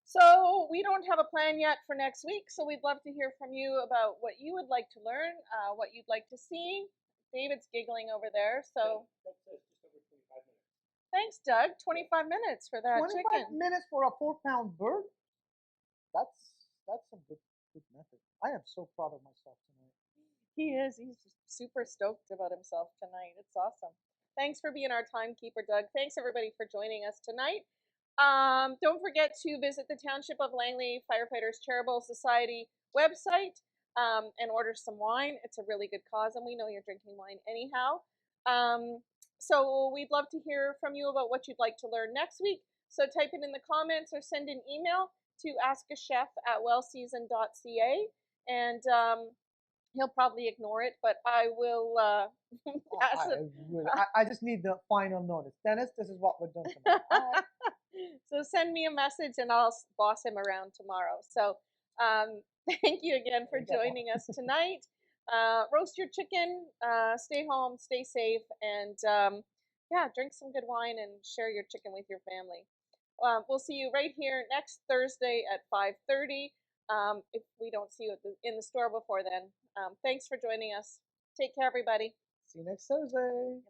So we don't have a plan yet for next week, so we'd love to hear from you about what you would like to learn, what you'd like to see. David's giggling over there, so thanks, Doug. 25 minutes for that 25 chicken. minutes for a 4-pound bird. That's some good method. I am so proud of myself tonight. He is. He's just super stoked about himself tonight. It's awesome. Thanks for being our timekeeper, Doug. Thanks everybody for joining us tonight. Don't forget to visit the Township of Langley Firefighters Charitable Society website and order some wine. It's a really good cause, and we know you're drinking wine anyhow. So we'd love to hear from you about what you'd like to learn next week. So type it in the comments or send an email to askachef@wellseasoned.ca, and he'll probably ignore it, but I will pass it. I just need the final notice. Dennis, this is what we're doing tonight. So send me a message and I'll boss him around tomorrow. So thank you again for joining us tonight. Roast your chicken, stay home, stay safe, and yeah, drink some good wine and share your chicken with your family. We'll see you right here next Thursday at 5:30. If we don't see you in the store before then. Thanks for joining us. Take care, everybody. See you next Thursday.